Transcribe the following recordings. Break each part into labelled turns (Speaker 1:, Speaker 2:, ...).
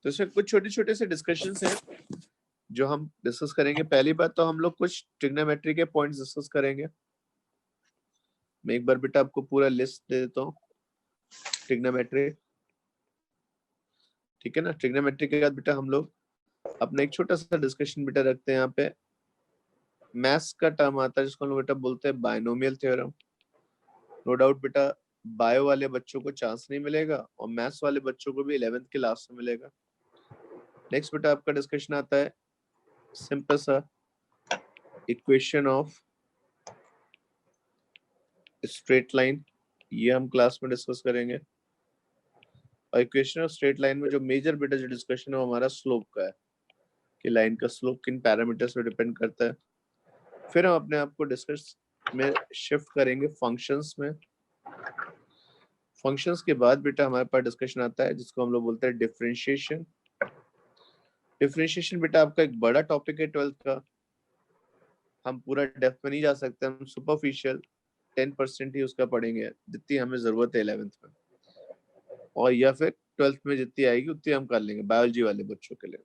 Speaker 1: तो इसमें कुछ छोटे छोटे से डिस्कशंस हैं जो हम डिस्कस करेंगे। पहली बात तो हम लोग कुछ ट्रिग्नोमेट्री के पॉइंट्स डिस्कस करेंगे। मैं एक बार बेटा आपको पूरा लिस्ट दे देता हूँ ट्रिग्नोमेट्री, ठीक है ना। ट्रिग्नोमेट्री के बाद बेटा हम लोग अपना एक छोटा सा डिस्कशन बेटा रखते हैं। यहाँ पे मैथ्स का टर्म आता है जिसको हम लोग बेटा बोलते हैं बायनोमियल थ्योरम। नो डाउट बेटा बायो वाले बच्चों को चांस नहीं मिलेगा और मैथ्स वाले बच्चों को भी 11th के लास्ट में मिलेगा। नेक्स्ट बेटा आपका डिस्कशन आता है सिंपल सा इक्वेशन ऑफ स्ट्रेट लाइन, ये हम क्लास में डिस्कस करेंगे। और इक्वेशन ऑफ स्ट्रेट लाइन में जो मेजर बेटा जो डिस्कशन है वो हमारा स्लोप का है कि लाइन का स्लोप किन पैरामीटर्स पे डिपेंड करता है। फिर हम अपने आप को डिस्कस में शिफ्ट करेंगे फंक्शंस में। फंक्शंस के बाद बेटा हमारे पास डिस्कशन आता है जिसको हम लोग बोलते हैं डिफरेंशिएशन। डिफरेंशिएशन बेटा आपका एक बड़ा टॉपिक है 12th का, हम पूरा डेप्थ में नहीं जा सकते, हम सुपरफिशियल 10% ही उसका पढ़ेंगे जितनी हमें जरूरत है 11th में, और या फिर 12th में जितनी आएगी उतनी हम कर लेंगे बायोलॉजी वाले बच्चों के लिए।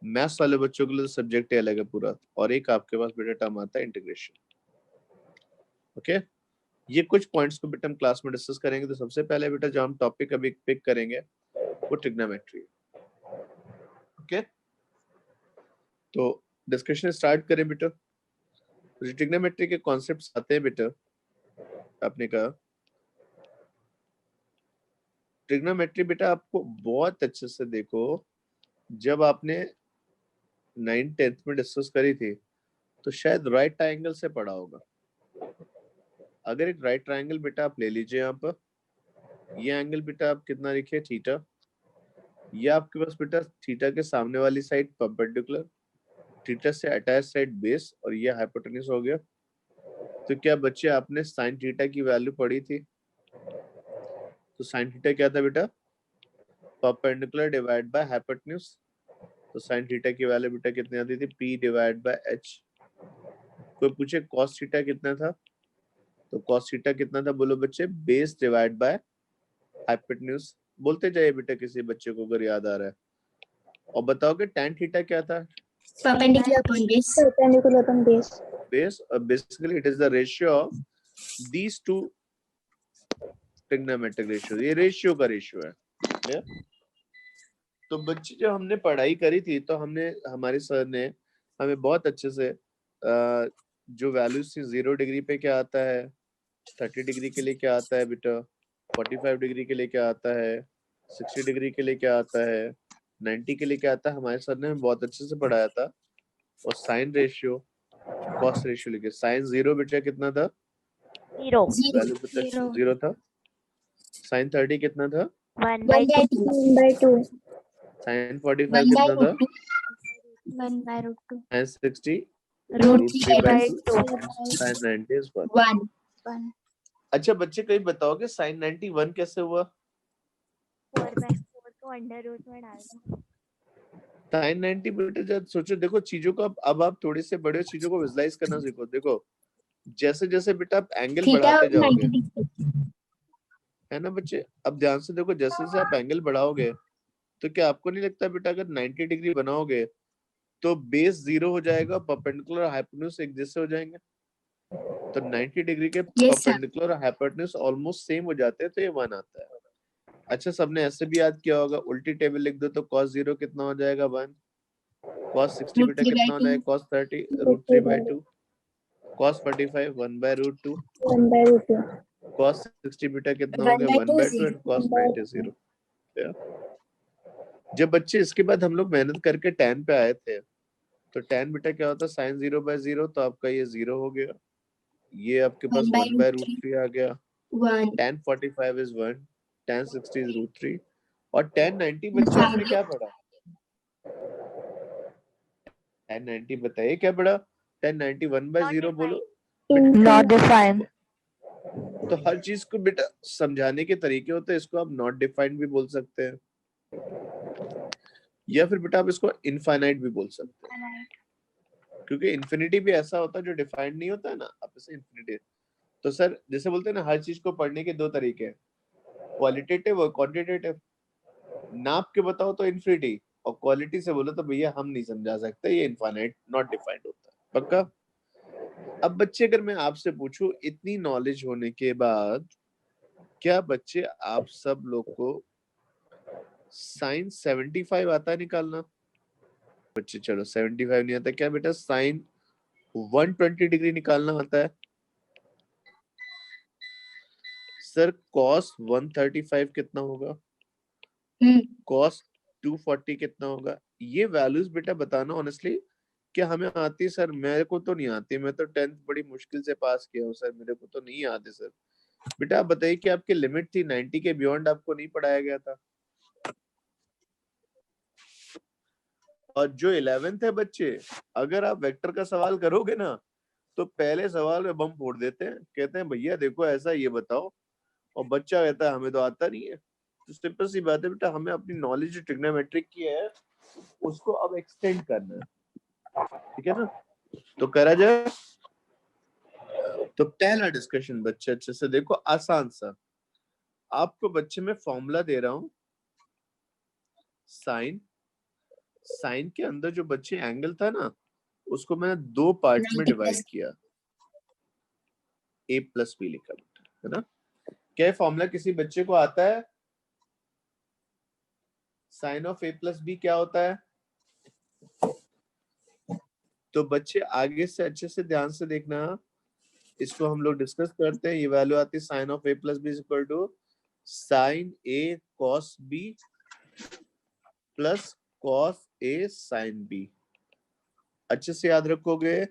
Speaker 1: मैथ्स वाले बच्चों के लिए सब्जेक्ट ही अलग है पूरा, और एक आपके पास बेटा टर्म आता है इंटीग्रेशन। ओके, ये कुछ पॉइंट्स को बेटा हम क्लास में डिस्कस करेंगे। तो सबसे पहले बेटा जो हम टॉपिक अभी पिक करेंगे वो ट्रिग्नोमेट्री। ओके, तो डिस्कशन स्टार्ट करें बेटा। तो ट्रिग्नोमेट्री के कॉन्सेप्ट्स आते हैं बेटा, आपने कहा ट्रिग्नोमेट्री बेटा आपको बहुत अच्छे से देखो, जब आपने 9th 10th में डिस्कस करी थी तो शायद राइट ट्रायंगल से पढ़ा होगा। अगर एक राइट ट्रायंगल बेटा आप ले लीजिए, यहाँ पर ये एंगल बेटा आप कितना लिखिए थीटा, ये आपके पास बेटा थीटा के सामने वाली साइड परपेंडिकुलर, थीटा से अटैच साइड बेस, और ये हाइपोटेन्यूज हो गया। तो क्या बच्चे आपने साइन थीटा की वैल्यू पढ़ी थी? तो साइन थीटा क्या था बेटा? Perpendicular divide by hypotenuse. तो साइन थीटा की वैल्यू बेटा कितनी आती थी? p divide by h। कोई पूछे cos थीटा कितना था? तो cos थीटा कितना था बोलो बच्चे? Base divide by hypotenuse. बोलते जाइए बेटा किसी बच्चे को अगर याद आ रहा है। और बताओगे tan थीटा क्या था?
Speaker 2: perpendicular upon base.
Speaker 3: Perpendicular upon base.
Speaker 1: Base, basically it is the ratio of these two trigonometric ratios। ये रेशियो का रेशियो है। yeah? तो बच्चे जब हमने पढ़ाई करी थी तो हमने, हमारे सर ने हमें बहुत अच्छे से जो वैल्यूज थी 0 डिग्री पे क्या आता है, 30 डिग्री के लिए क्या आता है बेटा, 45 डिग्री के लिए क्या आता है, 60 डिग्री के लिए क्या आता है, 90 के लिए क्या आता है, हमारे सर ने हमें बहुत अच्छे से पढ़ाया था। और साइन रेशियो, कॉस रेशियो लिखे। साइन 0 बेटा कितना था?
Speaker 2: 0
Speaker 1: वैल्यू बेटा 0 था। साइन 30 कितना था?
Speaker 2: 1/2
Speaker 3: 1/2.
Speaker 1: साइन 45 कितना था?
Speaker 2: 1/√2
Speaker 1: साइन 60
Speaker 2: √3/2
Speaker 1: साइन 90 इज 1।
Speaker 2: 1
Speaker 1: अच्छा बच्चे कहीं बताओगे साइन 91 कैसे हुआ?
Speaker 2: 4/4 को अंडर रूट में डाल दो।
Speaker 1: साइन 90 बेटे जब सोचो, देखो चीजों को अब आप थोड़ी से बड़े चीजों को विजुलाइज करना सीखो। देखो जैसे जैसे बेटा आप एंगल बढ़ाते जाओगे, है ना बच्चे, अब ध्यान से देखो, जैसे जैसे आप एंगल बढ़ाओगे तो क्या आपको नहीं लगता बेटा अगर 90 डिग्री बनाओगे तो बेस 0 हो जाएगा, परपेंडिकुलर हाइपोटेन्यूज एक जैसे हो जाएंगे। तो 90 डिग्री के परपेंडिकुलर और हाइपोटेन्यूज ऑलमोस्ट सेम हो जाते हैं, तो ये 1 आता है। अच्छा सबने ऐसे भी याद किया होगा, उल्टी टेबल लिख दो तो cos 0 कितना हो जाएगा? 1। cos 60 बेटा कितना हो जाएगा? cos 30 √3/2। cos 45 1/√2।
Speaker 3: 1/2.
Speaker 1: cos 60 बेटा कितना हो गया? 1/2 एंड cos 90 0। जब बच्चे इसके बाद हम लोग मेहनत करके tan पे आए थे तो tan बेटा क्या होता है? sin 0/0, तो आपका ये 0 हो गया, ये आपके पास 1/√3 आ गया। tan 45 is 1, tan 60 is √3, और tan 90 बच्चे आपने क्या पढ़ा? tan 90 बताइए क्या पढ़ा? tan 90 1/0 बोलो।
Speaker 2: Not defined.
Speaker 1: तो हर चीज को बेटा समझाने के तरीके होते हैं, इसको आप नॉट डिफाइंड भी बोल सकते हैं, या फिर बेटा आप इसको इनफाइनाइट भी बोल सकते हैं, क्योंकि इन्फिनिटी भी ऐसा होता है जो डिफाइंड नहीं होता है ना, आप इसे इन्फिनिटी। तो सर जैसे बोलते हैं ना, हर चीज को पढ़ने के दो तरीके हैं, क्वालिटेटिव और क्वांटिटेटिव। नाप के बताओ तो इन्फिनिटी, और क्वालिटी से बोलो तो भैया हम नहीं समझा सकते, ये इनफाइनाइट नॉट डिफाइंड होता है। पक्का? अब बच्चे अगर मैं आपसे पूछूं इतनी नॉलेज होने के बाद, क्या बच्चे आप सब लोग को साइन 75 आता है निकालना? बच्चे चलो 75 नहीं आता, क्या बेटा साइन 120 डिग्री निकालना आता है? सर cos 135 कितना होगा? cos 240 कितना होगा? ये वैल्यूज बेटा बताना ऑनेस्टली, क्या हमें आती है? सर मेरे को तो नहीं आती, मैं तो 10th बड़ी मुश्किल से पास किया हूँ सर, मेरे को तो नहीं आते सर। बेटा आप बताइए कि आपकी लिमिट थी 90 के बियॉन्ड आपको नहीं पढ़ाया गया था? और जो 11th है बच्चे, अगर आप वेक्टर का सवाल करोगे ना तो पहले सवाल में बम फोड़ देते हैं, कहते हैं भैया देखो ऐसा ये बताओ, और बच्चा कहता है हमें तो आता नहीं है। तो सिंपल सी बात है बेटा, हमें अपनी नॉलेज जो ट्रिग्नोमेट्रिक की है उसको अब एक्सटेंड करना है, ठीक है ना? तो करा जाए। तो पहला डिस्कशन बच्चे अच्छे से देखो, आसान सा। आपको बच्चे में फॉर्मूला दे रहा हूं, साइन, साइन के अंदर जो बच्चे एंगल था ना उसको मैंने दो पार्ट में डिवाइड किया, a प्लस बी लिखा बेटा, है ना? क्या फॉर्मूला किसी बच्चे को आता है? Sine of a plus B क्या होता है? तो बच्चे आगे से अच्छे से ध्यान से देखना, इसको हम लोग डिस्कस करते हैं। ये वैल्यू आती है sine of a plus B is equal to sine a cos b plus cos a sine b। अच्छे से याद रखोगे,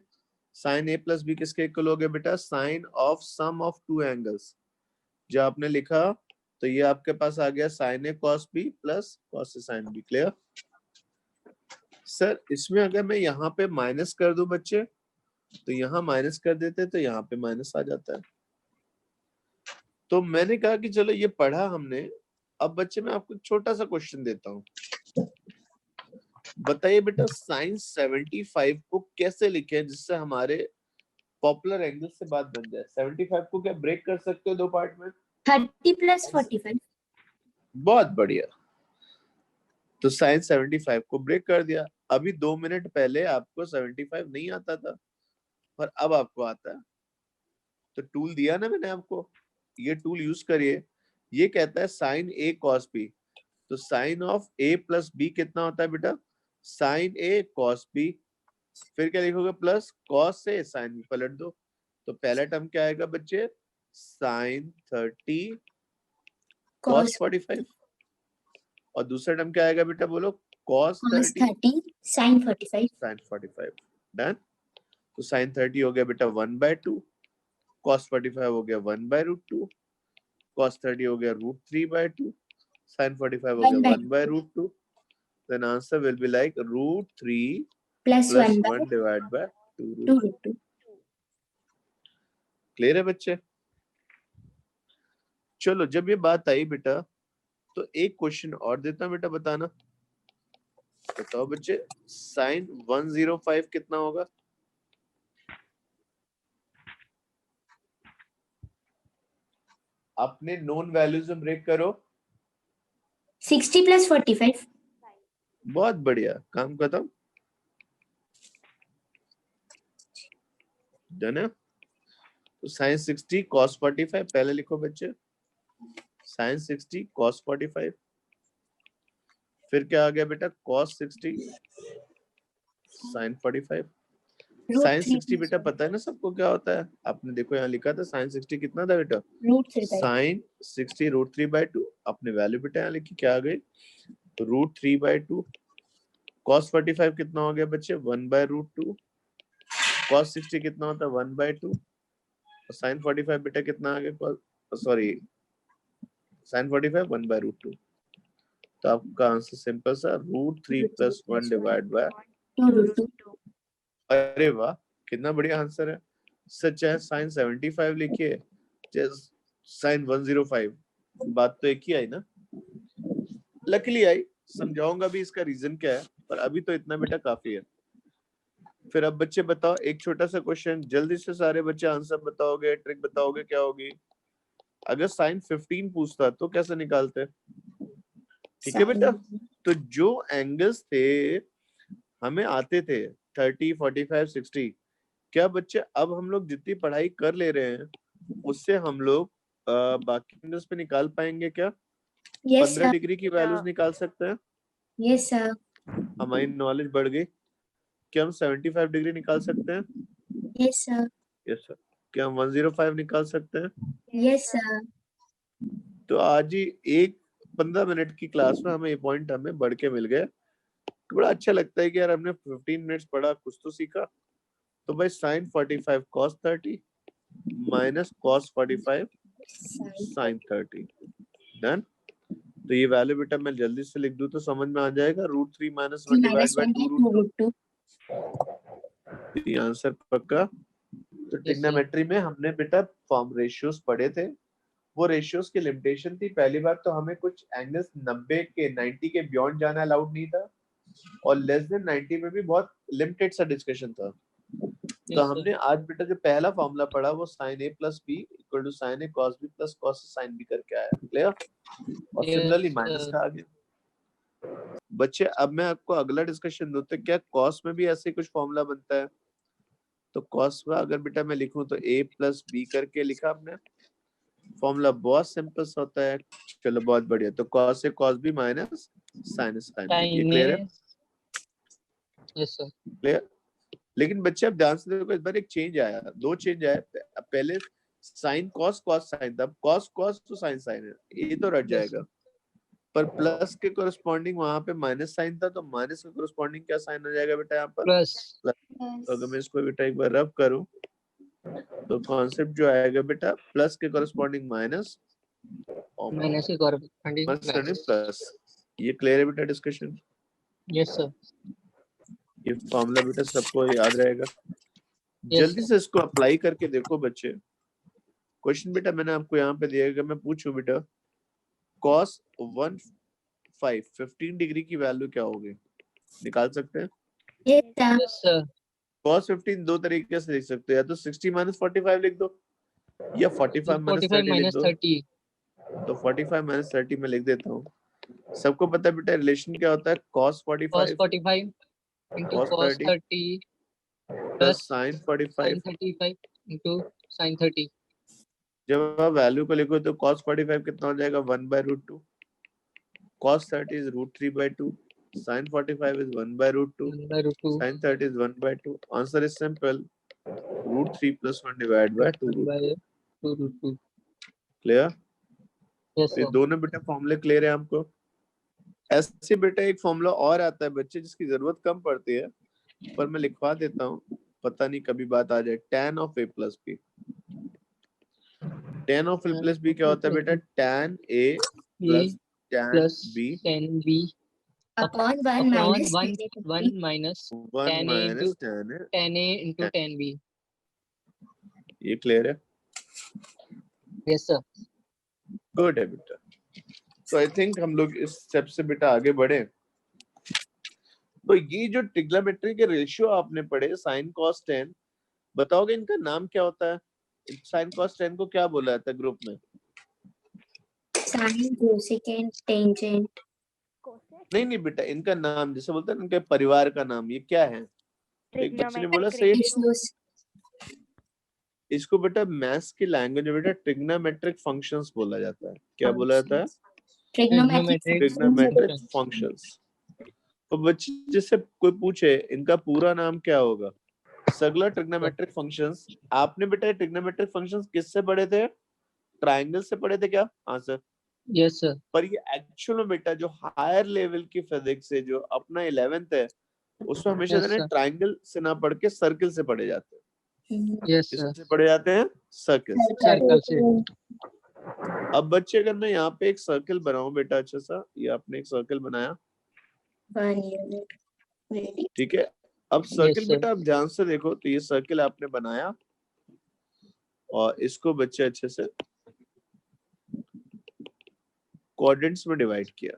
Speaker 1: साइन a प्लस बी किसके इक्वल हो गया बेटा? Sine of sum of two angles. जो आपने लिखा तो ये आपके पास आ गया sine A cos B plus cos A sine B. Clear? Sir इसमें अगर मैं यहाँ पे माइनस कर दूं बच्चे, तो यहाँ माइनस कर देते तो यहाँ पे माइनस आ जाता है। तो मैंने कहा कि चलो ये पढ़ा हमने, अब बच्चे मैं आपको छोटा सा क्वेश्चन देता हूँ। बताइए बेटा साइन 75 को कैसे लिखे जिससे हमारे पॉपुलर एंगल से बात बन जाए? 75 को क्या ब्रेक कर सकते हो दो पार्ट में?
Speaker 2: 30 plus 45.
Speaker 1: बहुत बढ़िया। तो साइन 75 को ब्रेक कर दिया। अभी 2 मिनट पहले आपको 75 नहीं आता था और अब आपको आता है। तो टूल दिया ना मैंने आपको, ये टूल यूज करिए। ये कहता है साइन ए कॉस बी, तो sine of A plus B कितना होता है बेटा? Sine A cos B. फिर क्या लिखोगे? प्लस कॉस से साइन बी पलट दो। तो पहला टर्म क्या आएगा बच्चे? Sine 30 cos 45। और दूसरा टर्म क्या आएगा बेटा? बोलो। Cos 30
Speaker 2: sin 45.
Speaker 1: साइन 45। डन। तो साइन 30 हो गया बेटा 1/2, कॉस 45 हो गया 1/√2, कॉस 30 हो गया √3/2, साइन 45 हो गया 1/√2। Then answer will be like √3
Speaker 2: plus
Speaker 1: 1
Speaker 2: 1
Speaker 1: divide by 2
Speaker 2: 2√2.
Speaker 1: Clear है बच्चे? चलो जब ये बात आई बेटा तो एक क्वेश्चन और देता बेटा, बताना। बताओ बच्चे साइन 105 कितना होगा? अपने नोन वैल्यूज में ब्रेक करो।
Speaker 2: 60 plus 45.
Speaker 1: बहुत बढ़िया, काम खत्म। डन है? तो साइन 60 कॉस 45 पहले लिखो बच्चे, साइन 60 कॉस 45। फिर क्या आ गया बेटा? Cos 60 sign 45। साइन 60 बेटा पता है ना सबको क्या होता है? आपने देखो यहाँ लिखा था साइन 60 कितना था बेटा? साइन 60 √3/2। अपने वैल्यू बेटा यहाँ लिखी, क्या आ गई? √3/2। कॉस 45 कितना हो गया बच्चे? 1/√2। कॉस 60 कितना होता है? 1/2। और साइन 45 बेटा कितना आ गया? Sorry, sine 45 1/√2। तो आपका आंसर सिंपल सा √3 + 1 डिवाइड बाय
Speaker 2: 2√2.
Speaker 1: अरे वाह, कितना बढ़िया आंसर है। सच है, साइन 75 लिखिए चाहे साइन 105, बात तो एक ही आई ना। लकीली आई, समझाऊंगा भी इसका रीजन क्या है, पर अभी तो इतना बेटा काफी है। फिर अब बच्चे बताओ एक छोटा सा क्वेश्चन, जल्दी से सारे बच्चे आंसर बताओगे, ट्रिक बताओगे क्या होगी? अगर साइन 15 पूछता तो कैसे निकालते? ठीक है बेटा। तो जो एंगल्स थे हमें आते थे 30, 45, 60, क्या बच्चे अब हम लोग जितनी पढ़ाई कर ले रहे हैं उससे हम लोग बाकी एंगल्स पे निकाल पाएंगे क्या?
Speaker 2: Yes
Speaker 1: 15
Speaker 2: sir.
Speaker 1: डिग्री की वैल्यूज निकाल सकते हैं?
Speaker 2: Yes sir.
Speaker 1: हमारी नॉलेज बढ़ गई। क्या हम 75 डिग्री निकाल सकते हैं?
Speaker 2: Yes sir.
Speaker 1: Yes sir. क्या हम 105 निकाल सकते हैं?
Speaker 2: Yes sir.
Speaker 1: तो आज ही 15 मिनट की क्लास में हमें ये पॉइंट हमें बढ़ के मिल गए। बड़ा अच्छा लगता है कि यार हमने 15 मिनट्स पढ़ा, कुछ तो सीखा। तो भाई sin 45 cos 30 minus cos 45 sin 30 done. तो ये वैल्यू बेटा मैं जल्दी से लिख दूं तो समझ में आ जाएगा। √3 - 1 डिवाइड बाय 2 √2। ये आंसर पक्का। तो ट्रिग्नोमेट्री में हमने बेटा फॉर्म रेशियोज पढ़े थे। वो रेशियोज की लिमिटेशन थी। पहली बात तो हमें कुछ एंगल्स 90 के बियॉन्ड जाना अलाउड नहीं था, और लेस देन 90 में भी बहुत लिमिटेड सा डिस्कशन था। तो हमने आज बेटा जो पहला फॉर्मूला पढ़ा वो sin a + b = sin a cos b + cos a sin b करके आया। क्लियर? और सिमिलरली माइनस का आ गया। बच्चे अब मैं आपको अगला डिस्कशन दूं तो क्या cos में भी ऐसे कुछ फॉर्मूला बनता है? तो cos में अगर बेटा मैं लिखूं तो a + b करके लिखा आपने। फॉर्मूला बहुत सिंपल सा होता है। चलो बहुत बढ़िया। तो cos a cos b minus sin a sin b। ये क्लियर है?
Speaker 4: Yes sir.
Speaker 1: क्लियर? लेकिन बच्चे अब ध्यान से देखो, इस बार एक चेंज आया, दो चेंज आए। पहले साइन कॉस कॉस साइन था, कॉस कॉस तो साइन साइन है, ये तो रट जाएगा। पर प्लस के कोरस्पॉन्डिंग वहां पे माइनस साइन था, तो माइनस के कोरस्पॉन्डिंग क्या साइन हो जाएगा बेटा यहाँ पर?
Speaker 4: प्लस।
Speaker 1: तो अगर मैं इसको बेटा एक बार रब करूं तो कॉन्सेप्ट जो आएगा बेटा प्लस के कोरस्पॉन्डिंग माइनस और
Speaker 4: माइनस के कोरस्पॉन्डिंग
Speaker 1: प्लस। ये क्लियर है बेटा डिस्कशन?
Speaker 4: Yes sir.
Speaker 1: ये फॉर्मूला बेटा सबको याद रहेगा। जल्दी से इसको अप्लाई करके देखो बच्चे। क्वेश्चन बेटा मैंने आपको यहाँ पे दिया है। मैं पूछूं बेटा cos 15 डिग्री की वैल्यू क्या होगी? निकाल सकते हैं?
Speaker 4: Yes sir.
Speaker 1: cos 15 दो तरीके से लिख सकते हो, या तो 60 - 45 लिख दो, या 45 - 30 लिख दो। तो 45 - 30 में लिख देता हूँ। सबको पता है बेटा रिलेशन क्या होता है? cos 45
Speaker 4: into
Speaker 1: cos
Speaker 4: cos
Speaker 1: 30
Speaker 4: 30
Speaker 1: plus
Speaker 4: plus
Speaker 1: sin
Speaker 4: sin
Speaker 1: 45।
Speaker 4: 35 into sin 30।
Speaker 1: जब आप वैल्यू को लिखो तो cos 45 कितना हो जाएगा? 1/√2। cos 30 is √3/2। sin 45 is 1/√2।
Speaker 4: 1/√2
Speaker 1: sin 30 is 1/2। Answer is simple. √3 + 1 divided by 2√2।
Speaker 4: 2/2।
Speaker 1: Clear?
Speaker 4: Yes
Speaker 1: ये
Speaker 4: सर।
Speaker 1: दोनों बेटा फॉर्मूले क्लियर है हमको। ऐसे बेटा एक फॉर्मूला और आता है बच्चे जिसकी जरूरत कम पड़ती है, पर मैं लिखवा देता हूँ, पता नहीं कभी बात आ जाए। tan of a + b। tan of a + b क्या होता है बेटा? tan a plus tan b
Speaker 4: tan b
Speaker 2: upon 1
Speaker 4: upon
Speaker 2: minus
Speaker 4: 1 1 minus
Speaker 1: 1
Speaker 4: tan a into
Speaker 1: minus tan a।
Speaker 4: tan a into tan b।
Speaker 1: ये क्लियर है?
Speaker 4: Yes sir.
Speaker 1: Good है बेटा। तो I think हम लोग इस स्टेप से बेटा आगे बढ़े। तो ये जो ट्रिग्नोमेट्री के रेशियो आपने पढ़े sin cos tan, बताओगे इनका नाम क्या होता है? sin cos tan को क्या बोला जाता है ग्रुप में?
Speaker 2: Sine, cosecant, tangent.
Speaker 1: नहीं बेटा, इनका नाम जैसे बोलते हैं इनके परिवार का नाम, ये क्या है? एक बच्चे ने बोला सही। इसको बेटा मैथ्स की लैंग्वेज में बेटा ट्रिग्नोमेट्रिक फंक्शंस बोला जाता है। क्या बोला जाता है? Trigonometric functions. तो बच्चे जिससे कोई पूछे इनका पूरा नाम क्या होगा? सगला ट्रिग्नोमेट्रिक फंक्शंस। आपने बेटा ट्रिग्नोमेट्रिक फंक्शंस किससे पढ़े थे? ट्रायंगल से पढ़े थे क्या? Answer
Speaker 4: yes sir.
Speaker 1: पर ये एक्चुअल में बेटा जो हायर लेवल की फिजिक्स है, जो अपना 11th है, उसमें हमेशा ट्रायंगल से ना पढ़ के सर्किल से पढ़े जाते हैं।
Speaker 4: Yes sir.
Speaker 1: किससे पढ़े जाते हैं? सर्किल से।
Speaker 4: सर्कल से।
Speaker 1: अब बच्चे अगर मैं यहाँ पे एक सर्किल बनाऊं बेटा, अच्छा सा, ये आपने एक सर्किल बनाया, ठीक है। अब सर्किल बेटा आप ध्यान से देखो, तो ये सर्किल आपने बनाया और इसको बच्चे अच्छे से क्वाड्रेंट्स में डिवाइड किया।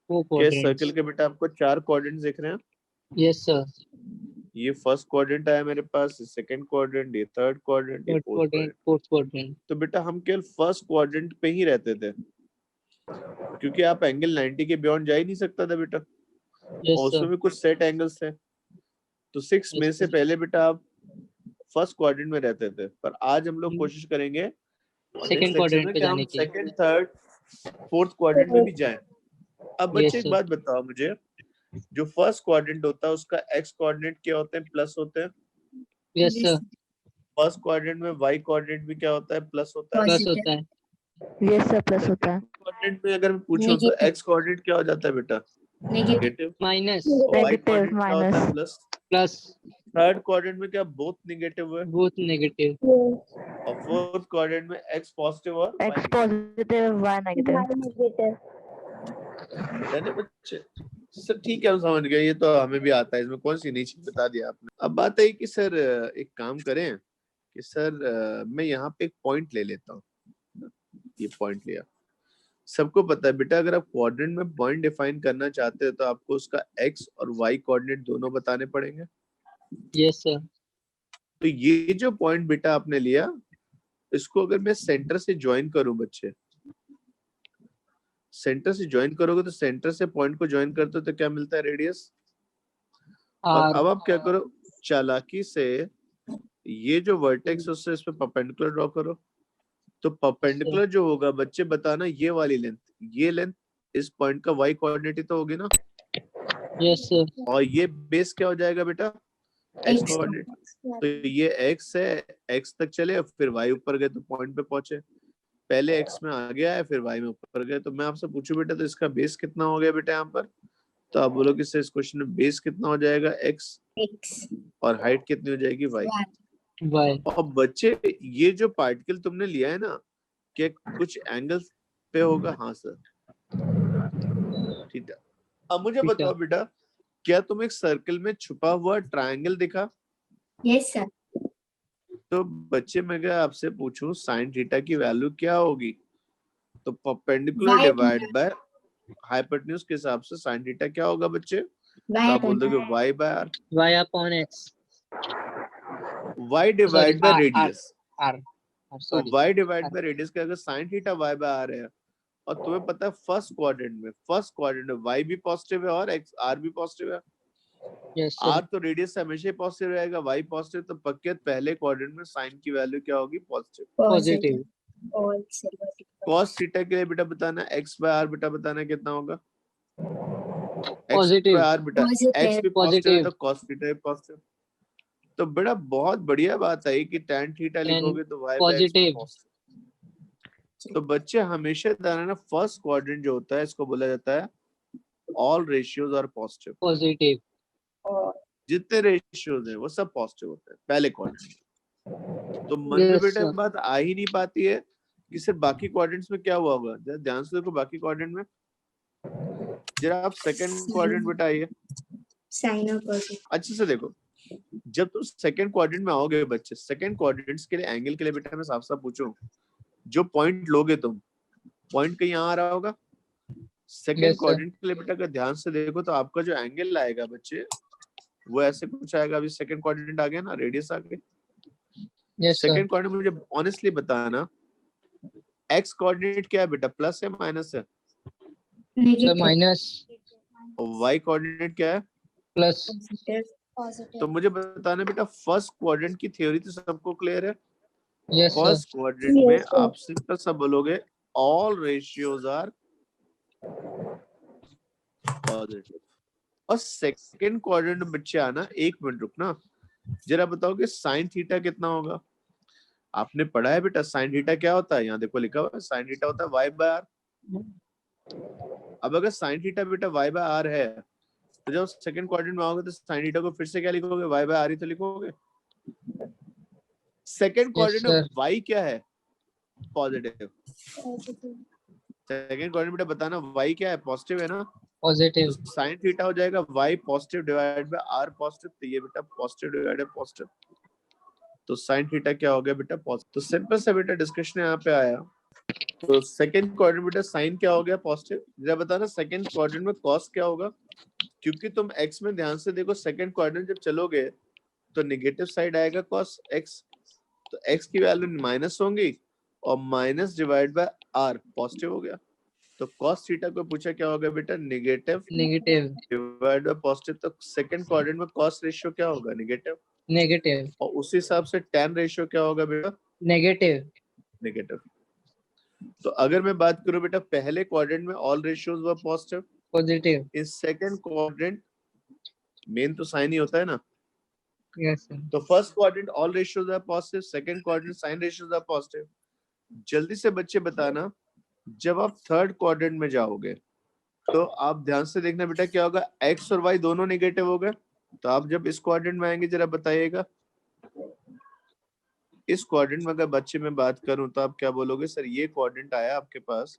Speaker 1: क्या सर्किल के बेटा आपको 4 क्वाड्रेंट्स दिख रहे हैं?
Speaker 4: Yes sir.
Speaker 1: ये फर्स्ट क्वाड्रेंट आया मेरे पास, सेकंड क्वाड्रेंट, ये थर्ड क्वाड्रेंट, ये फोर्थ क्वाड्रेंट। तो बेटा हम केवल फर्स्ट क्वाड्रेंट पे ही रहते थे। क्योंकि आप एंगल 90 के बियॉन्ड जा ही नहीं सकता था बेटा,
Speaker 4: Yes,
Speaker 1: और
Speaker 4: sir.
Speaker 1: उसमें भी कुछ सेट एंगल्स थे। तो 6
Speaker 4: Yes,
Speaker 1: में से
Speaker 4: sir.
Speaker 1: पहले बेटा आप फर्स्ट क्वाड्रेंट में रहते थे, पर आज हम लोग
Speaker 4: हम्म।
Speaker 1: कोशिश करेंगे
Speaker 4: Second quadrant पे
Speaker 1: कि हम
Speaker 4: जाने की।
Speaker 1: सेकंड, थर्ड, फोर्थ क्वाड्रेंट में भी जाएं। अब
Speaker 4: Yes,
Speaker 1: बच्चे एक
Speaker 4: sir.
Speaker 1: बात बताओ मुझे, जो फर्स्ट क्वाड्रेंट होता है उसका एक्स क्वाड्रेंट क्या होते हैं? प्लस होते हैं।
Speaker 4: Yes, sir.
Speaker 1: फर्स्ट क्वाड्रेंट में वाई क्वाड्रेंट भी क्या होता है? प्लस होता है।
Speaker 4: Plus
Speaker 2: Positive.
Speaker 4: होता है।
Speaker 3: यस सर प्लस होता है।
Speaker 1: क्वाड्रेंट में अगर मैं पूछूं तो
Speaker 2: Negative.
Speaker 1: एक्स क्वाड्रेंट क्या हो जाता है बेटा?
Speaker 2: Negative.
Speaker 1: Negative.
Speaker 4: Minus.
Speaker 1: Y
Speaker 3: negative
Speaker 1: quadrant क्या होता है?
Speaker 3: Minus
Speaker 1: plus.
Speaker 4: Plus.
Speaker 1: Third quadrant में क्या बोथ नेगेटिव है?
Speaker 4: Both negative.
Speaker 1: और फोर्थ क्वाड्रेंट में एक्स पॉजिटिव और Y
Speaker 3: X positive Y negative.
Speaker 1: है ना बच्चे? सर ठीक है, हम समझ गए, ये तो हमें भी आता है, इसमें कौन सी नई चीज बता दिया आपने। अब बात है कि सर एक काम करें कि सर मैं यहाँ पे एक पॉइंट ले लेता हूँ। ये पॉइंट लिया, सबको पता है बेटा अगर आप क्वाड्रेंट में पॉइंट डिफाइन करना चाहते हैं तो आपको उसका एक्स और वाई कोऑर्डिनेट दोनों बताने पड़ेंगे।
Speaker 4: Yes, sir.
Speaker 1: तो ये जो पॉइंट बेटा आपने लिया, इसको अगर मैं सेंटर से ज्वाइन करूं बच्चे, सेंटर से ज्वाइन करोगे तो सेंटर से पॉइंट को ज्वाइन करते हो तो क्या मिलता है? रेडियस। और
Speaker 4: R.
Speaker 1: अब आप क्या करो, चालाकी से ये जो वर्टेक्स उससे इस पे परपेंडिकुलर ड्रॉ करो। तो परपेंडिकुलर जो होगा बच्चे बताना, ये वाली लेंथ, ये लेंथ इस पॉइंट का वाई कोऑर्डिनेट ही तो होगी ना।
Speaker 4: Yes, sir.
Speaker 1: और ये बेस क्या हो जाएगा बेटा? X
Speaker 2: X.
Speaker 1: कोऑर्डिनेट। तो ये एक्स है, एक्स तक चले और फिर वाई ऊपर गए तो पॉइंट पे पहुंचे। पहले एक्स में आ गया है फिर वाई में ऊपर गए। तो मैं आपसे पूछूं बेटा तो इसका बेस कितना हो गया बेटा यहाँ पर? तो आप बोलो कि सर इस क्वेश्चन में बेस कितना हो जाएगा? एक्स।
Speaker 2: X.
Speaker 1: और हाइट कितनी हो जाएगी? वाई।
Speaker 2: Y.
Speaker 4: Y.
Speaker 1: और बच्चे ये जो पार्टिकल तुमने लिया है ना, क्या कुछ एंगल पे होगा? हाँ सर, ठीक है। अब मुझे
Speaker 4: ठीक है।
Speaker 1: बताओ बेटा, क्या तुम एक सर्कल में छुपा हुआ ट्रायंगल दिखा?
Speaker 2: Yes, sir.
Speaker 1: तो बच्चे मैं अगर आपसे पूछूं साइन थीटा की वैल्यू क्या होगी, तो perpendicular
Speaker 2: Y
Speaker 1: divide
Speaker 2: theta.
Speaker 1: By hypotenuse के हिसाब से साइन थीटा क्या होगा बच्चे? तो
Speaker 2: Y
Speaker 1: आप बोल
Speaker 2: theta.
Speaker 1: दोगे y by R.
Speaker 4: Y upon X.
Speaker 1: y
Speaker 4: Sorry.
Speaker 1: Divide by
Speaker 4: R.
Speaker 1: Radius.
Speaker 4: R.
Speaker 1: तो
Speaker 4: Sorry.
Speaker 1: y divide by radius का अगर sine theta y by R है, और तुम्हें पता है फर्स्ट क्वाड्रेंट में y भी पॉजिटिव है और x r भी पॉजिटिव है।
Speaker 4: Yes, sir.
Speaker 1: r तो रेडियस से हमेशा पॉजिटिव रहेगा, y पॉजिटिव, तो पक्के पहले क्वाड्रेंट में साइन की वैल्यू क्या होगी? Positive.
Speaker 4: Positive.
Speaker 2: All silver.
Speaker 1: cos theta के लिए बेटा बताना x बाय r, बेटा बताना कितना होगा? x
Speaker 4: Positive.
Speaker 1: बाय r बेटा,
Speaker 2: Positive.
Speaker 1: x भी पॉजिटिव है
Speaker 4: Positive.
Speaker 1: तो cos थीटा भी पॉजिटिव। तो बेटा बहुत बढ़िया बात है कि tan थीटा लिखोगे तो y by x
Speaker 4: Positive.
Speaker 1: Positive. तो बच्चे हमेशा ध्यान रखना, फर्स्ट क्वाड्रेंट जो होता है इसको बोला जाता है all ratios are positive.
Speaker 4: Positive.
Speaker 2: All.
Speaker 1: जितने रेशियोज हैं वो सब पॉजिटिव होते हैं पहले क्वाड्रेंट। तो मन में
Speaker 4: Yes,
Speaker 1: बेटा
Speaker 4: sir.
Speaker 1: बात आ ही नहीं पाती है कि सिर्फ बाकी क्वाड्रेंट्स में क्या हुआ होगा। जरा ध्यान से देखो बाकी क्वाड्रेंट में, जरा आप सेकंड क्वाड्रेंट बेटा आइए,
Speaker 2: Sign of positive.
Speaker 1: अच्छे से देखो। जब तुम सेकंड क्वाड्रेंट में आओगे बच्चे, सेकंड क्वाड्रेंट्स के लिए एंगल के लिए बेटा मैं साफ साफ पूछूं, जो पॉइंट लोगे तुम, पॉइंट कहीं यहाँ आ रहा होगा। Second
Speaker 4: Yes, sir.
Speaker 1: क्वाड्रेंट के लिए बेटा अगर ध्यान से देखो तो आपका जो एंगल आएगा बच्चे वो ऐसे कुछ आएगा। अभी सेकंड क्वाड्रेंट आ गया ना, रेडियस आ गई।
Speaker 4: Yes, sir.
Speaker 1: सेकंड क्वाड्रेंट मुझे ऑनेस्टली बताना, एक्स कोऑर्डिनेट क्या है बेटा? प्लस है माइनस है?
Speaker 4: Sir,
Speaker 2: Negative.
Speaker 4: minus.
Speaker 1: और वाई कोऑर्डिनेट क्या है?
Speaker 4: Plus.
Speaker 2: Positive. Positive.
Speaker 1: तो मुझे बताना बेटा, फर्स्ट क्वाड्रेंट की थ्योरी तो सबको क्लियर है।
Speaker 4: Yes, sir.
Speaker 1: फर्स्ट क्वाड्रेंट में आप सिंपल सा बोलोगे ऑल रेशियोज आर पॉजिटिव। और सेकंड क्वाड्रेंट में बच्चे आना, एक मिनट रुकना, जरा बताओ कि साइन थीटा कितना होगा? आपने पढ़ा है बेटा साइन थीटा क्या होता है? यहाँ देखो लिखा हुआ है, साइन थीटा होता है वाई बाय आर। अब अगर साइन थीटा बेटा वाई बाय आर है, तो जब सेकंड क्वाड्रेंट में आओगे तो साइन थीटा को फिर से क्या लिखोगे? वाई बाय आर ही तो लिखोगे। सेकंड क्वाड्रेंट में वाई क्या है? पॉजिटिव। सेकंड क्वाड्रेंट बेटा बताना वाई क्या है? पॉजिटिव है ना।
Speaker 4: Positive.
Speaker 1: साइन थीटा हो जाएगा Y positive divide by R positive. तो ये बेटा पॉजिटिव डिवाइड बाय पॉजिटिव, तो साइन थीटा क्या हो गया बेटा? पॉजिटिव। तो सिंपल सा बेटा डिस्कशन यहाँ पे आया। तो सेकंड क्वाड्रेंट बेटा साइन क्या हो गया? पॉजिटिव। जरा बताना सेकंड क्वाड्रेंट में कॉस क्या होगा? क्योंकि तुम एक्स में ध्यान से देखो, सेकंड क्वाड्रेंट जब चलोगे तो नेगेटिव साइड आएगा कॉस एक्स, तो एक्स की वैल्यू माइनस होंगी और minus divide by R positive हो गया। तो cos थीटा को पूछा क्या होगा बेटा, negative
Speaker 4: Negative.
Speaker 1: Divide by positive, तो सेकंड क्वाड्रेंट में cos रेशियो क्या होगा, नेगेटिव,
Speaker 4: Negative.
Speaker 1: और उसी हिसाब से tan रेशियो क्या होगा बेटा,
Speaker 4: Negative.
Speaker 1: नेगेटिव। तो अगर मैं बात करूं बेटा पहले क्वाड्रेंट में all ratios were positive,
Speaker 4: Positive.
Speaker 1: In second quadrant मेन तो साइन ही होता है ना,
Speaker 4: Yes, sir.
Speaker 1: तो first quadrant all ratios are positive, second quadrant sine ratios are positive. जल्दी से बच्चे बताना, जब आप थर्ड क्वाड्रेंट में जाओगे तो आप ध्यान से देखना बेटा क्या होगा, एक्स और वाई दोनों नेगेटिव हो गए। तो आप जब इस क्वाड्रेंट में आएंगे जरा बताइएगा, इस क्वाड्रेंट में अगर बच्चे में बात करूं तो आप क्या बोलोगे, सर ये क्वाड्रेंट आया आपके पास,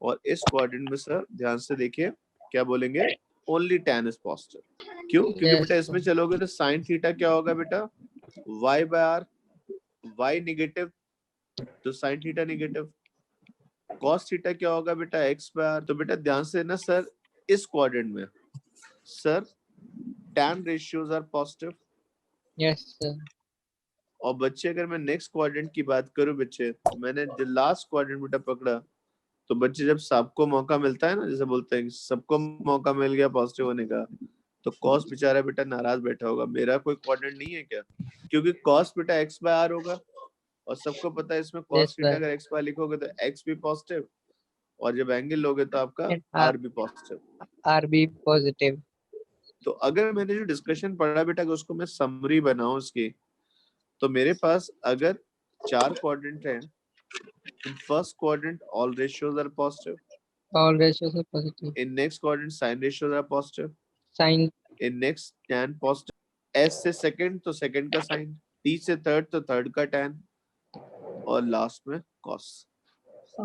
Speaker 1: और इस क्वाड्रेंट में सर ध्यान से देखिए क्या बोलेंगे, ओनली tan इज पॉजिटिव। क्यों, क्योंकि
Speaker 4: Yes,
Speaker 1: बेटा इसमें चलोगे तो साइन थीटा क्या होगा बेटा, y by R, y negative तो sine theta negative, cos theta क्या होगा बेटा x बाय आर। तो बेटा ध्यान से ना सर, इस क्वाड्रेंट में sir tan ratios are positive.
Speaker 4: yes, sir.
Speaker 1: और बच्चे अगर मैं नेक्स्ट क्वाड्रेंट की बात करूं बच्चे, तो मैंने जो लास्ट क्वाड्रेंट बेटा पकड़ा, तो बच्चे जब सबको मौका मिलता है ना, जैसे बोलते हैं कि सबको मौका मिल गया पॉजिटिव होने का, तो कॉस बेचारा बेटा नाराज बैठा होगा, मेरा कोई क्वाड्रेंट नहीं है क्या, क्योंकि कॉस बेटा एक्स बाय आर होगा, और सबको पता है इसमें कॉस
Speaker 4: Yes,
Speaker 1: थीटा
Speaker 4: sir.
Speaker 1: अगर एक्स बाय लिखोगे तो एक्स भी पॉजिटिव, और जब एंगल लोगे तो आपका
Speaker 4: And
Speaker 1: आर भी पॉजिटिव।
Speaker 4: RB positive.
Speaker 1: तो अगर मैंने जो डिस्कशन पढ़ा बेटा कि उसको मैं समरी बनाऊं उसकी, तो मेरे पास अगर 4 क्वाड्रेंट हैं, in first quadrant all ratios are positive,
Speaker 4: All ratios are positive.
Speaker 1: in next quadrant sin ratios are positive,
Speaker 4: Sin.
Speaker 1: in next tan positive, s से second तो second का sin, t से third तो third का tan, और last में cos।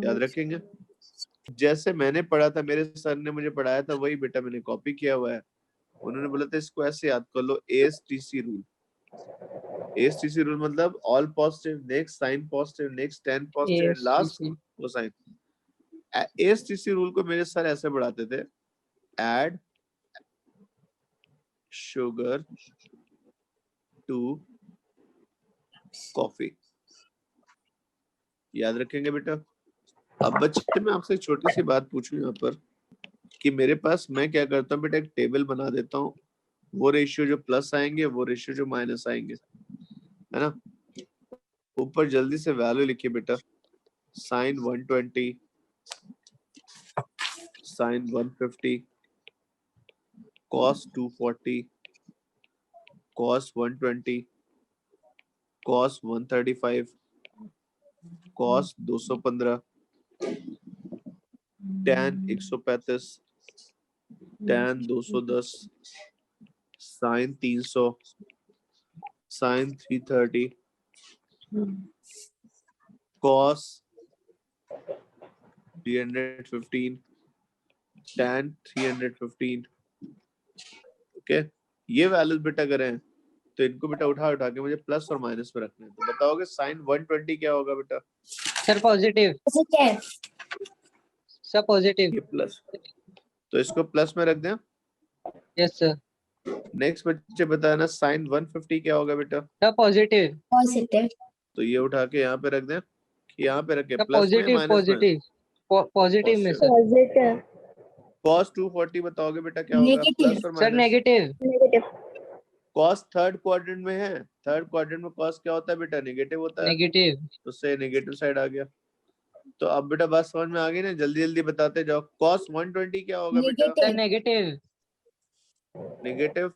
Speaker 1: याद रखेंगे, जैसे मैंने पढ़ा था, मेरे सर ने मुझे पढ़ाया था, वही बेटा मैंने कॉपी किया हुआ है। उन्होंने बोला था इसको ऐसे याद कर लो, ASTC रूल। ASTC रूल मतलब all positive, next sine positive, next tan positive, last
Speaker 4: ASTC.
Speaker 1: Cosine. ASTC rule को मेरे सर ऐसे पढ़ाते थे, add sugar to coffee। याद रखेंगे बेटा। अब बच्चे मैं आपसे एक छोटी सी बात पूछूं यहाँ पर, कि मेरे पास मैं क्या करता हूँ बेटा, एक टेबल बना देता हूँ, वो रेशियो जो प्लस आएंगे, वो रेशियो जो माइनस आएंगे, है ना। ऊपर जल्दी से वैल्यू लिखिए बेटा, sign 120, sign 150, cos 240, cos 120, cos 135, cos 215, tan 135, tan 210, sin 300, sin 330, cos 315, tan 315। Okay, ये वैल्यूज बेटा करें तो इनको बेटा उठा उठा के मुझे प्लस और माइनस में रखना है। तो बताओगे साइन 120 क्या होगा बेटा,
Speaker 4: Sir, positive. Sir, positive.
Speaker 1: ये प्लस, तो इसको प्लस में रख दें।
Speaker 4: Yes, sir.
Speaker 1: नेक्स्ट बच्चे बताना साइन 150 क्या होगा बेटा,
Speaker 4: Sir, positive.
Speaker 2: Positive.
Speaker 1: तो ये उठा के यहाँ पे रख दें, कि यहाँ पे रखे
Speaker 4: Sir,
Speaker 1: प्लस में
Speaker 4: positive.
Speaker 1: माइनस में,
Speaker 4: Positive. Positive में sir.
Speaker 2: Positive.
Speaker 1: cos 240 बताओगे बेटा क्या होगा,
Speaker 2: Negative.
Speaker 1: प्लस और
Speaker 4: Sir,
Speaker 1: minus.
Speaker 4: negative.
Speaker 2: Negative.
Speaker 1: cos third quadrant में है, थर्ड क्वाड्रेंट में cos क्या होता है बेटा, नेगेटिव होता है,
Speaker 4: Negative.
Speaker 1: तो से नेगेटिव साइड आ गया। तो अब बेटा बात समझ में आ गई ना, जल्दी जल्दी बताते जाओ। cos 120 क्या होगा बेटा,
Speaker 4: Sir, negative.
Speaker 1: नेगेटिव।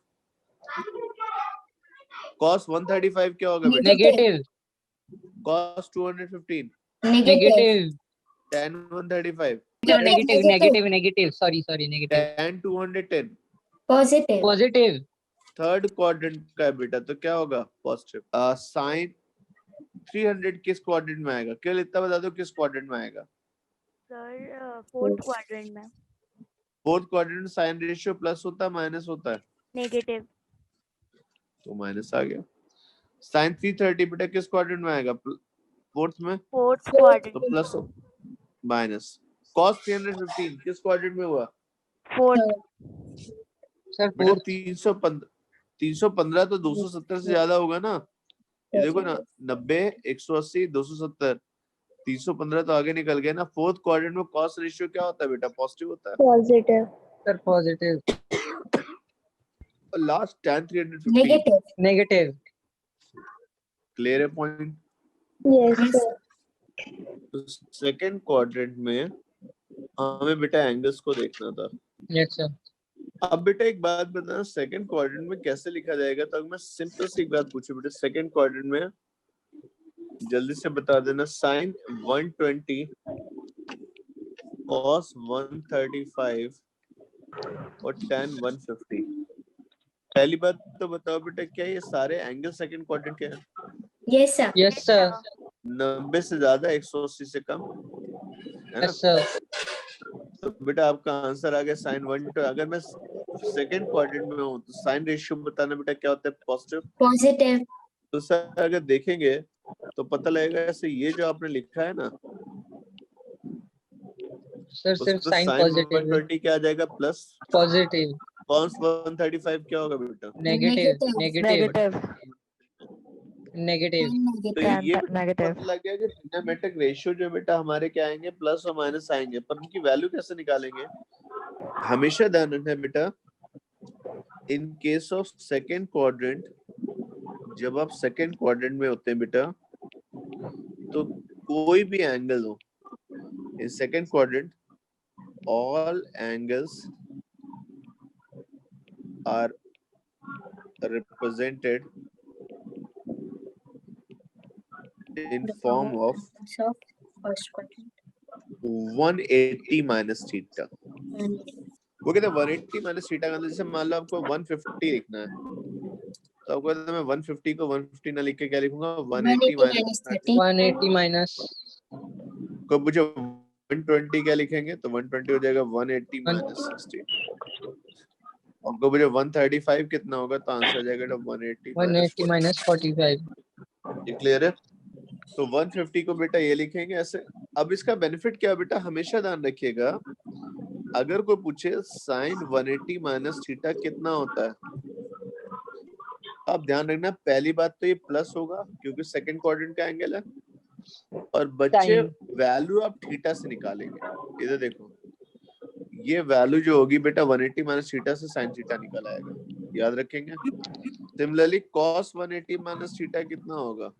Speaker 1: cos 135 क्या होगा बेटा,
Speaker 4: Negative.
Speaker 1: cos 215,
Speaker 4: Negative.
Speaker 1: tan 135,
Speaker 4: Negative. Sorry, negative.
Speaker 1: tan 210।
Speaker 2: Positive.
Speaker 4: Positive.
Speaker 1: Third quadrant का है बेटा, तो क्या होगा, पॉजिटिव। साइन 300 किस क्वाड्रेंट में आएगा, केवल इतना बता दो किस क्वाड्रेंट में आएगा।
Speaker 3: सर फोर्थ क्वाड्रेंट में।
Speaker 1: Fourth quadrant sine ratio plus होता है माइनस होता है,
Speaker 3: नेगेटिव।
Speaker 1: तो माइनस आ गया। साइन 330 बेटा किस क्वाड्रेंट में आएगा, फोर्थ में,
Speaker 3: फोर्थ
Speaker 1: तो
Speaker 3: क्वाड्रेंट।
Speaker 1: Plus minus. cos 315 किस क्वाड्रेंट में हुआ,
Speaker 3: फोर्थ।
Speaker 4: Sir,
Speaker 1: बेटा
Speaker 4: fourth.
Speaker 1: 315 तो 270 से ज्यादा होगा ना। ये देखो ना, 90, 180, 270, 315 तो आगे निकल गए ना। फोर्थ क्वाड्रेंट में कॉस्ट रेशियो क्या होता है बेटा? पॉजिटिव होता है।
Speaker 2: Positive.
Speaker 4: Sir, positive.
Speaker 1: और last tan 315
Speaker 2: Negative.
Speaker 4: Negative.
Speaker 1: Clear है पॉइंट?
Speaker 2: Yes,
Speaker 3: Yes.
Speaker 2: sir.
Speaker 1: तो सेकंड क्वाड्रेंट में हमें बेटा एंगल्स को देखना था।
Speaker 4: Yes, sir.
Speaker 1: अब बेटा एक बात बताना, सेकंड क्वाड्रेंट में कैसे लिखा जाएगा? तो मैं सिंपल सी एक बात पूछूं बेटा, सेकंड क्वाड्रेंट में जल्दी से बता देना। sin 120 cos 135 और tan 150। पहली बात तो बताओ बेटा, क्या ये सारे एंगल सेकंड क्वाड्रेंट के हैं?
Speaker 2: Yes, sir.
Speaker 4: Yes, sir.
Speaker 1: 90 से ज्यादा, 180 से कम, है ना?
Speaker 4: Yes, sir.
Speaker 1: तो बेटा आपका आंसर आ गया sin 120। अगर मैं सेकंड क्वाड्रेंट में हूँ तो साइन रेशियो बताना बेटा क्या होता है? पॉजिटिव।
Speaker 2: Positive.
Speaker 1: तो सर अगर देखेंगे तो पता लगेगा, ऐसे ये जो आपने लिखा है ना,
Speaker 4: Sir, सिर्फ
Speaker 1: उसमें
Speaker 4: sign
Speaker 1: sin
Speaker 4: positive है.
Speaker 1: 120 क्या आ जाएगा? प्लस।
Speaker 4: Positive.
Speaker 1: cos 135 क्या होगा बेटा?
Speaker 4: Negative. Negative.
Speaker 3: Negative.
Speaker 4: Negative.
Speaker 1: तो
Speaker 3: Tan
Speaker 1: ये
Speaker 3: negative.
Speaker 1: पता लग गया कि ट्रिग्नोमेट्रिक रेशियो जो बेटा हमारे क्या आएंगे? प्लस और माइनस आएंगे। पर उनकी वैल्यू कैसे निकालेंगे? हमेशा ध्यान रखना बेटा, in case of second quadrant, जब आप सेकेंड क्वाड्रेंट में होते हैं बेटा, तो कोई भी एंगल हो in second quadrant, all angles are represented in form of
Speaker 2: First quadrant.
Speaker 1: 180 minus theta। वो कहते हैं 180 minus theta का, जैसे मान लो आपको 150 लिखना है, तो आपको कहते हैं मैं 150 को 150 ना लिख के क्या लिखूंगा? 180 minus
Speaker 2: 30.
Speaker 4: 180 minus.
Speaker 1: को मुझे 120 क्या लिखेंगे? तो 120 हो जाएगा 180 minus 60। और को मुझे 135 कितना होगा? तो आंसर आ जाएगा 180
Speaker 4: 180 minus 45.
Speaker 1: ये क्लियर है? तो 150 को बेटा ये लिखेंगे ऐसे। अब इसका बेनिफिट क्या है बेटा? हमेशा ध्यान रखिएगा, अगर कोई पूछे sin 180 माइनस थीटा कितना होता है, आप ध्यान रखना पहली बात तो ये प्लस होगा क्योंकि सेकंड क्वाड्रेंट का एंगल है, और बच्चे वैल्यू आप थीटा से निकालेंगे। इधर देखो, ये वैल्यू जो होगी बेटा 180 माइनस थीटा से sin थीटा निकल आएगा, याद रखेंगे। सिमिलरली cos 180 माइनस थीटा कितना होगा?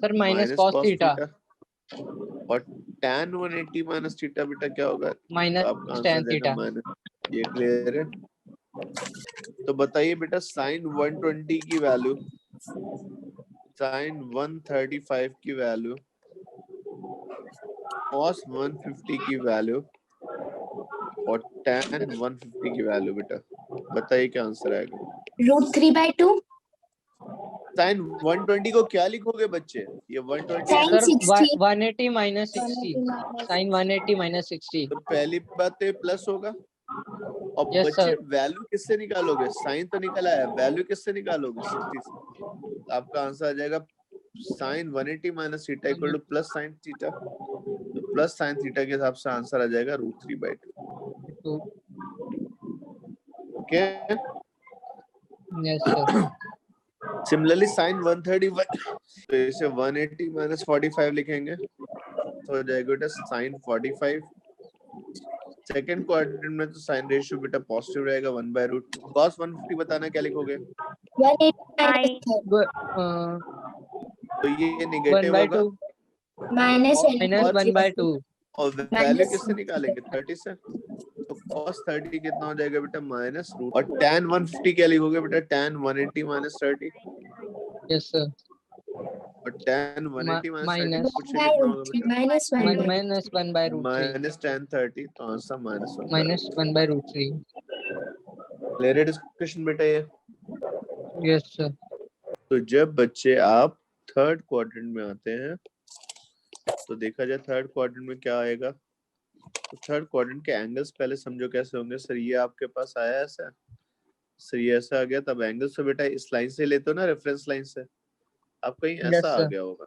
Speaker 4: Sir, minus cos theta.
Speaker 1: और tan 180 माइनस थीटा बेटा क्या होगा?
Speaker 4: Minus
Speaker 1: आपका आंसर
Speaker 4: tan
Speaker 1: जाएगा
Speaker 4: theta.
Speaker 1: माइनस। ये क्लियर है? तो बताइए बेटा sin 120 की वैल्यू, sin 135 की वैल्यू, cos 150 की वैल्यू और tan 150 की वैल्यू बेटा बताइए क्या आंसर आएगा?
Speaker 2: √3/2.
Speaker 1: sin 120 को क्या लिखोगे बच्चे? ये 120 है
Speaker 2: Sin
Speaker 1: ना?
Speaker 4: Sir,
Speaker 2: 60.
Speaker 4: 180 minus 60. Sin 180 minus 60.
Speaker 1: तो पहली बात तो ये प्लस होगा, और
Speaker 4: Yes,
Speaker 1: बच्चे
Speaker 4: sir.
Speaker 1: वैल्यू किससे निकालोगे? साइन तो निकला है, वैल्यू किससे निकालोगे? 60 से। आपका आंसर आ जाएगा sin 180 minus theta equal two plus sin theta. तो प्लस sin थीटा के हिसाब से आंसर आ जाएगा √3/2। Okay.
Speaker 4: Yes, sir.
Speaker 1: Similarly sin 135, तो इसे 180 माइनस 45 लिखेंगे तो हो जाएगा बेटा sin 45। सेकंड क्वाड्रेंट में तो साइन रेशियो बेटा पॉजिटिव रहेगा 1/√2। cos 150 बताना क्या लिखोगे?
Speaker 2: 180
Speaker 1: तो ये
Speaker 4: 1
Speaker 1: नेगेटिव
Speaker 4: by
Speaker 1: होगा
Speaker 4: 2.
Speaker 2: minus
Speaker 4: Minus 1 by 2.
Speaker 1: और वैल्यू किससे निकालेंगे? 30 से। तो cos 30 कितना हो जाएगा बेटा? Minus root. और tan 150 क्या लिखोगे बेटा? tan 180 minus 30।
Speaker 4: Yes, sir.
Speaker 1: और tan 180 माइनस 30
Speaker 4: Minus
Speaker 1: पूछे कितना होगा बेटा?
Speaker 2: minus
Speaker 4: 1
Speaker 2: 1.
Speaker 4: minus 1 by √3.
Speaker 1: Minus tan 30, तो आंसर -1/√3।
Speaker 4: Minus 1 by √3.
Speaker 1: क्लियर है डिस्कशन बेटा ये?
Speaker 4: Yes, sir.
Speaker 1: तो जब बच्चे आप थर्ड क्वाड्रेंट में आते हैं तो देखा जाए थर्ड क्वाड्रेंट में क्या आएगा। तो थर्ड क्वाड्रेंट के एंगल्स पहले समझो कैसे होंगे। सर ये आपके पास आया ऐसा, सर ये ऐसा आ गया, तब एंगल्स तो बेटा इस लाइन से लेते हो ना, रेफरेंस लाइन से, आप कहीं
Speaker 4: Yes,
Speaker 1: ऐसा आ
Speaker 4: sir.
Speaker 1: गया होगा।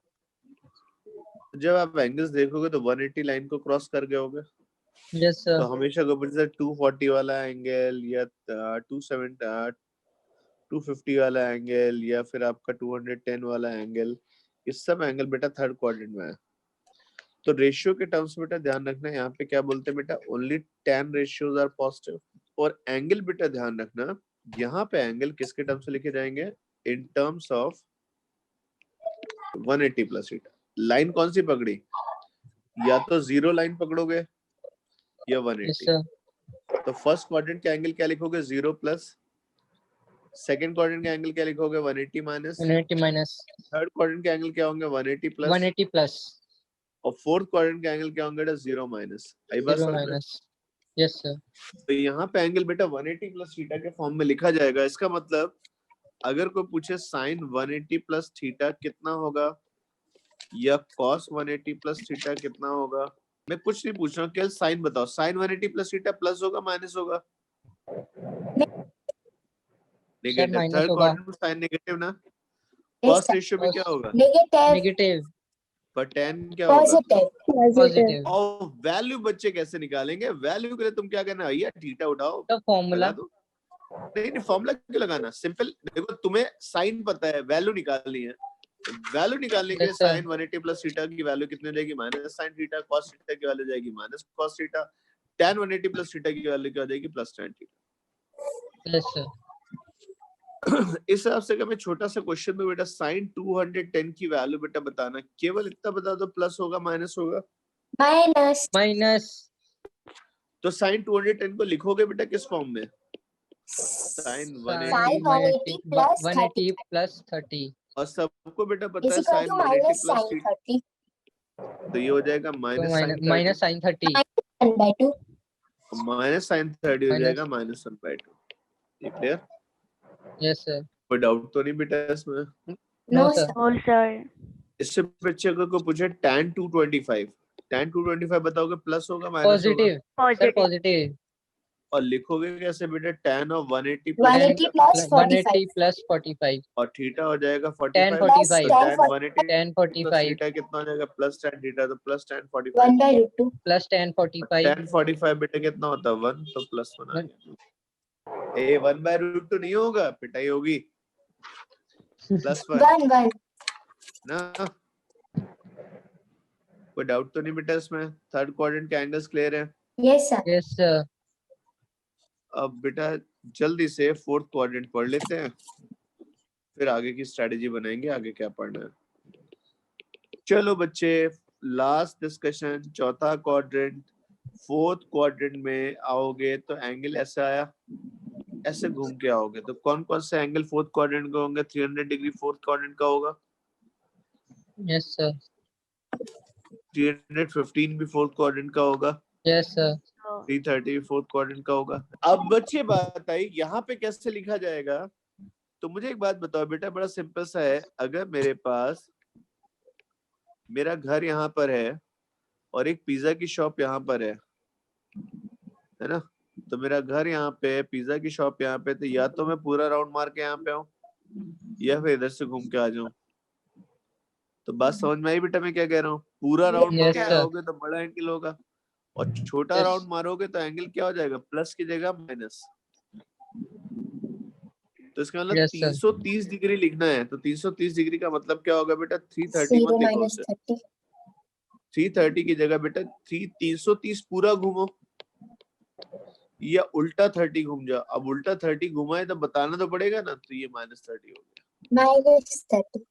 Speaker 1: जब आप एंगल्स देखोगे तो 180 लाइन को क्रॉस कर गए होगे।
Speaker 4: Yes, sir.
Speaker 1: तो हमेशा को 240 वाला एंगल या 250 वाला एंगल या फिर आपका 210 वाला एंगल, ये सब एंगल बेटा थर्ड क्वाड्रेंट में है। तो रेशियो के टर्म्स बेटा ध्यान रखना, यहाँ पे क्या बोलते हैं बेटा, ओनली 10 रेशियोज आर पॉजिटिव। और एंगल बेटा ध्यान रखना, यहाँ पे एंगल किसके टर्म्स से लिखे जाएंगे, इन terms of 180 plus theta. Line कौन सी पकड़ी, या तो जीरो लाइन पकड़ोगे या 180।
Speaker 4: Yes, sir.
Speaker 1: तो फर्स्ट क्वाड्रेंट का एंगल क्या लिखोगे, 0 प्लस। सेकंड क्वाड्रेंट का एंगल क्या लिखोगे, 180 माइनस।
Speaker 4: 180 minus
Speaker 1: थर्ड क्वाड्रेंट का एंगल क्या होंगे, 180 प्लस।
Speaker 4: 180 plus
Speaker 1: और फोर्थ क्वाड्रेंट का एंगल क्या होंगे, 0 माइनस। आई बात
Speaker 4: 0
Speaker 1: समझ में?
Speaker 4: minus. Yes, sir.
Speaker 1: तो यहाँ पे एंगल बेटा 180 प्लस थीटा के फॉर्म में लिखा जाएगा। इसका मतलब अगर कोई पूछे साइन 180 प्लस थीटा कितना होगा या कॉस 180 प्लस थीटा कितना होगा, मैं कुछ नहीं पूछ रहा हूँ, केवल साइन बताओ। साइन 180 प्लस थीटा प्लस होगा माइनस होगा, नेगेटिव।
Speaker 4: minus
Speaker 1: थर्ड
Speaker 4: होगा.
Speaker 1: क्वाड्रेंट में साइन नेगेटिव ना।
Speaker 2: Yes,
Speaker 1: cos
Speaker 2: sir.
Speaker 1: रेशियो में क्या होगा,
Speaker 2: Negative.
Speaker 4: Negative.
Speaker 1: पर tan क्या होगा।
Speaker 2: Positive.
Speaker 4: Positive.
Speaker 1: और वैल्यू बच्चे कैसे निकालेंगे, वैल्यू के लिए तुम क्या करना, भैया थीटा उठाओ
Speaker 4: The formula.
Speaker 1: लगा दो। नहीं फॉर्मूला क्यों लगाना, सिंपल। देखो तुम्हें साइन पता है, वैल्यू निकालनी है। वैल्यू निकालने के लिए
Speaker 4: Yes, sir.
Speaker 1: Sine 180 plus theta की वैल्यू कितनी हो जाएगी, minus sine theta. Cos theta की वैल्यू जाएगी minus cos theta. tan 180 plus theta की वैल्यू क्या हो जाएगी, plus tan theta.
Speaker 4: Yes, sir.
Speaker 1: इस हिसाब से अगर मैं छोटा सा क्वेश्चन में बेटा साइन 210 की वैल्यू बेटा बताना, केवल इतना बता दो, प्लस होगा माइनस होगा।
Speaker 2: Minus.
Speaker 4: Minus.
Speaker 1: तो साइन 210 को लिखोगे बेटा किस फॉर्म में, साइन 180
Speaker 2: Sin 180 plus
Speaker 4: 180 plus 30.
Speaker 1: और सबको बेटा पता
Speaker 2: is
Speaker 1: है
Speaker 2: equal
Speaker 1: sine
Speaker 2: to
Speaker 1: 180
Speaker 2: minus
Speaker 1: plus
Speaker 2: sin
Speaker 1: theta,
Speaker 2: 30.
Speaker 1: तो ये हो जाएगा
Speaker 4: So
Speaker 1: minus sine
Speaker 4: minus sin 30.
Speaker 2: 1 by 2.
Speaker 1: Minus sine 30 हो
Speaker 4: Minus.
Speaker 1: जाएगा माइनस 1/2। ये क्लियर,
Speaker 4: Yes, sir.
Speaker 1: कोई डाउट तो नहीं बेटा इसमें।
Speaker 4: No,
Speaker 2: No,
Speaker 4: sir.
Speaker 2: sir.
Speaker 3: Oh, sir.
Speaker 1: इससे बच्चे अगर को पूछे tan 225 बताओगे प्लस होगा माइनस होगा,
Speaker 4: Positive. Sir,
Speaker 3: Positive.
Speaker 4: positive.
Speaker 1: और लिखोगे कैसे बेटा, tan of 180 plus
Speaker 2: 180 plus
Speaker 4: 180
Speaker 2: 45.
Speaker 4: plus 45.
Speaker 1: और थीटा हो जाएगा
Speaker 4: Tan
Speaker 1: 45।
Speaker 2: Plus
Speaker 4: 45.
Speaker 1: तो
Speaker 2: tan
Speaker 1: tan 180
Speaker 4: Tan
Speaker 1: plus
Speaker 4: 45
Speaker 1: theta कितना हो जाएगा, प्लस tan थीटा, तो plus tan
Speaker 2: 1
Speaker 1: 45।
Speaker 2: by root 2.
Speaker 4: plus tan 45.
Speaker 1: tan 45 बेटा कितना होता है, 1, तो प्लस 1 आ गया। ए 1/√2 नहीं होगा, पिटाई होगी, प्लस 1
Speaker 2: 1
Speaker 1: ना। कोई डाउट तो नहीं बेटा इसमें, थर्ड क्वाड्रेंट के एंगल्स क्लियर है।
Speaker 2: Yes, sir.
Speaker 4: Yes, sir.
Speaker 1: अब बेटा जल्दी से फोर्थ क्वाड्रेंट पढ़ लेते हैं, फिर आगे की स्ट्रेटेजी बनाएंगे, आगे क्या पढ़ना है। चलो बच्चे, लास्ट डिस्कशन, चौथा क्वाड्रेंट। फोर्थ क्वाड्रेंट में आओगे तो एंगल ऐसा आया, ऐसे घूम के आओगे, तो कौन कौन से एंगल फोर्थ क्वाड्रेंट का होंगे, 300 डिग्री फोर्थ क्वाड्रेंट का होगा,
Speaker 4: Yes, sir.
Speaker 1: 315 भी फोर्थ क्वाड्रेंट का होगा,
Speaker 4: Yes, sir.
Speaker 1: 330 भी फोर्थ क्वाड्रेंट का होगा। अब बच्चे बात आई यहाँ पे कैसे लिखा जाएगा, तो मुझे एक बात बताओ बेटा, बड़ा सिंपल सा है। अगर मेरे पास मेरा घर यहाँ पर है और एक पिज्जा की शॉप यहाँ पर है ना, तो मेरा घर यहाँ पे, पिज्जा की शॉप यहाँ पे, तो या तो मैं पूरा राउंड मार के यहाँ पे आऊं या फिर इधर से घूम के आ जाऊं। तो बात समझ में आई बेटा मैं क्या कह रहा हूँ, पूरा राउंड मार
Speaker 4: Yes,
Speaker 1: के
Speaker 4: sir.
Speaker 1: आओगे तो बड़ा एंगल होगा, और छोटा
Speaker 4: Yes.
Speaker 1: राउंड मारोगे तो एंगल क्या हो जाएगा, प्लस की जगह माइनस। तो इसका मतलब
Speaker 4: Yes, sir.
Speaker 1: 330 डिग्री लिखना है, तो 330 डिग्री का मतलब क्या होगा बेटा, 330
Speaker 2: 0
Speaker 1: मत लिखो,
Speaker 2: minus
Speaker 1: उसे
Speaker 2: 30.
Speaker 1: 330 की जगह बेटा 330 पूरा घूमो, या उल्टा 30 घूम जाओ। अब उल्टा 30 घुमाए तो बताना तो पड़ेगा ना, तो ये -30 हो गया।
Speaker 2: Minus 30.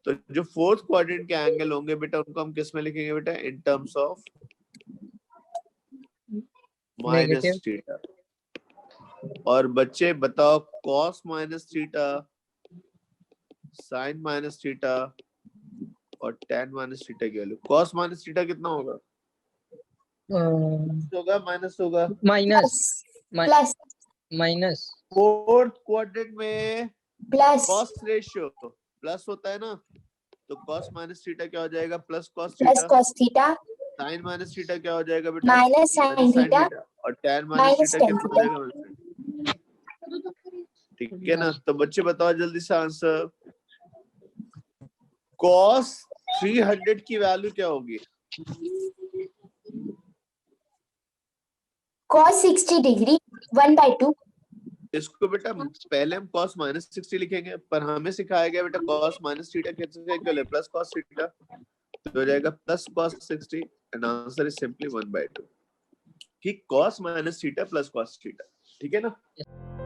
Speaker 1: तो जो फोर्थ क्वाड्रेंट के एंगल होंगे बेटा, उनको हम किस में लिखेंगे बेटा, in terms of minus
Speaker 4: Negative.
Speaker 1: Theta. और बच्चे बताओ, cos minus theta, sine minus theta और tan माइनस थीटा की वैल्यू। कॉस माइनस थीटा कितना होगा, होगा माइनस होगा।
Speaker 4: Minus.
Speaker 2: Plus.
Speaker 4: Minus.
Speaker 1: Fourth quadrant में
Speaker 2: Plus.
Speaker 1: कॉस रेशियो प्लस होता है ना, तो कॉस माइनस थीटा क्या हो जाएगा, plus cos
Speaker 2: Plus
Speaker 1: theta.
Speaker 2: cos theta.
Speaker 1: Sine minus theta क्या हो जाएगा बेटा,
Speaker 2: Minus sin theta.
Speaker 1: और tan minus
Speaker 2: Minus
Speaker 1: theta
Speaker 2: tan
Speaker 1: कितना हो
Speaker 2: theta.
Speaker 1: जाएगा, ठीक है ना। तो बच्चे बताओ जल्दी से आंसर, कॉस 300 की वैल्यू क्या होगी,
Speaker 2: Cos 60 degree. 1 by 2.
Speaker 1: इसको बेटा पहले हम cos माइनस 60 लिखेंगे, पर हमें सिखाया गया बेटा cos माइनस थीटा कैसे इक्वल है प्लस cos थीटा, तो हो जाएगा plus cos 60 and answer is simply 1/2 कि cos minus theta plus cos theta, ठीक है ना।